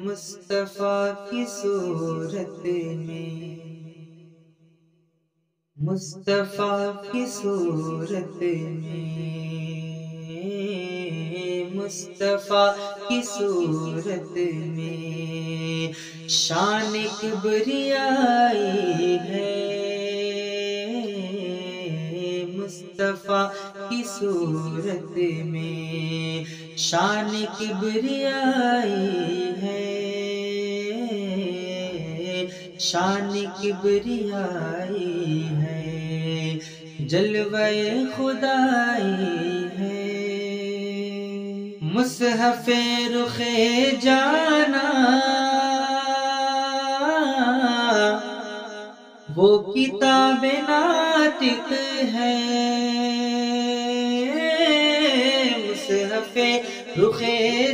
مصطفیٰ کی صورت میں، مصطفیٰ کی صورت میں، مصطفیٰ کی صورت میں شان کبریائی ہے، مصطفیٰ کی صورت میں شان کبریائی ہے، شان کبریائی ہے، جلوہ خدائی ہے، مصحف رخ جانا وہ کتاب ناطق ہے، مصحف رخ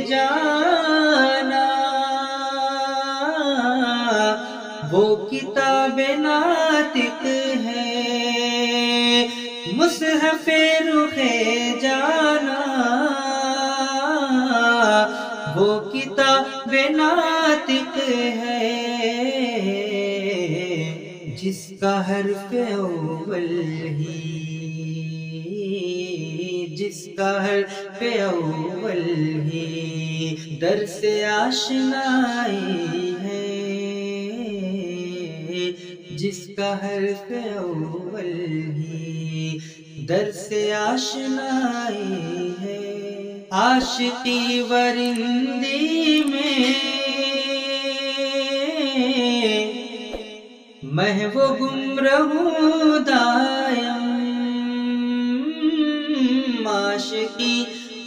جانا وہ کتاب ناطق ہے، مصحف رخ جانا وہ کتاب ناطق ہے، جس کا حرف اول ہی، جس کا حرف اول ہی درس آشنائی ہے، جس کا حرف اول ہی درس آشنائی ہے، عاشقی ورندی میں محو گمرہوں دائم، عاشقی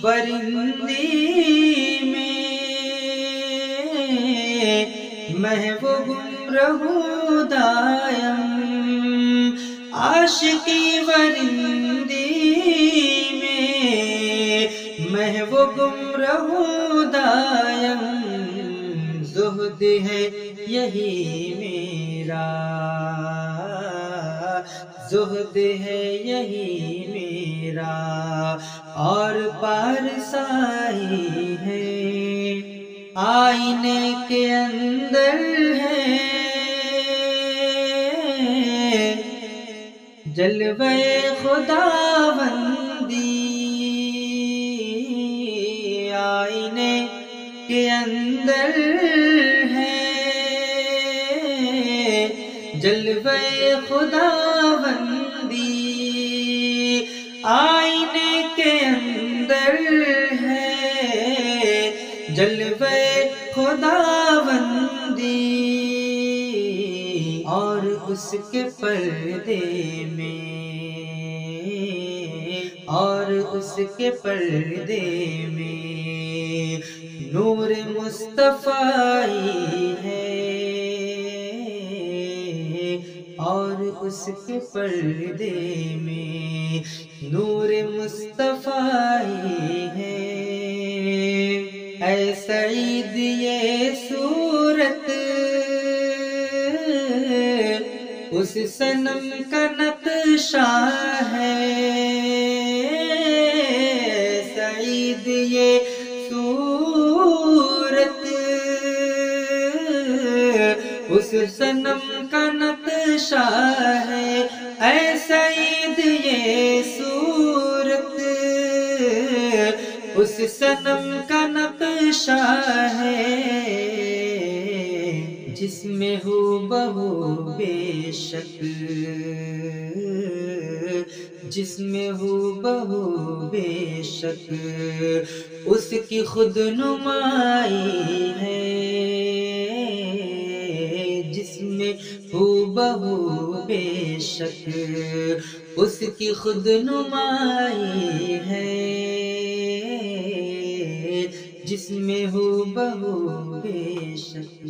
ورندی میں محو گمرہوں دائم، عاشقی ورندی میں محو گمرہوں دائم، زہد ہے یہی میرا، زہد ہے یہی میرا اور پارسائی ہے، آئینے کے اندر ہے جلوہ خداوندی، آئینے کے اندر ہے جلوہ خداوندی، آئینے کے اندر ہے جلوہ خداوندی، اور اس کے پردے میں، اور اس کے پردے میں نور مصطفیٰ ہے، اور اس کے پردے میں نور مصطفیٰ ہے، اے سعید یہ صورت اس صنم کا نقشہ ہے، سعید یہ صورت اس صنم کا نقشہ ہے، اے سعید یہ صورت اس صنم کا نقشہ ہے، جس میں ہو بہو بے شک، جس میں ہو بہو بے شک اس کی خود نمائی ہے، جس میں ہو بہو بے شک اس کی خود نمائی ہے، جس میں ہو بہو بے شک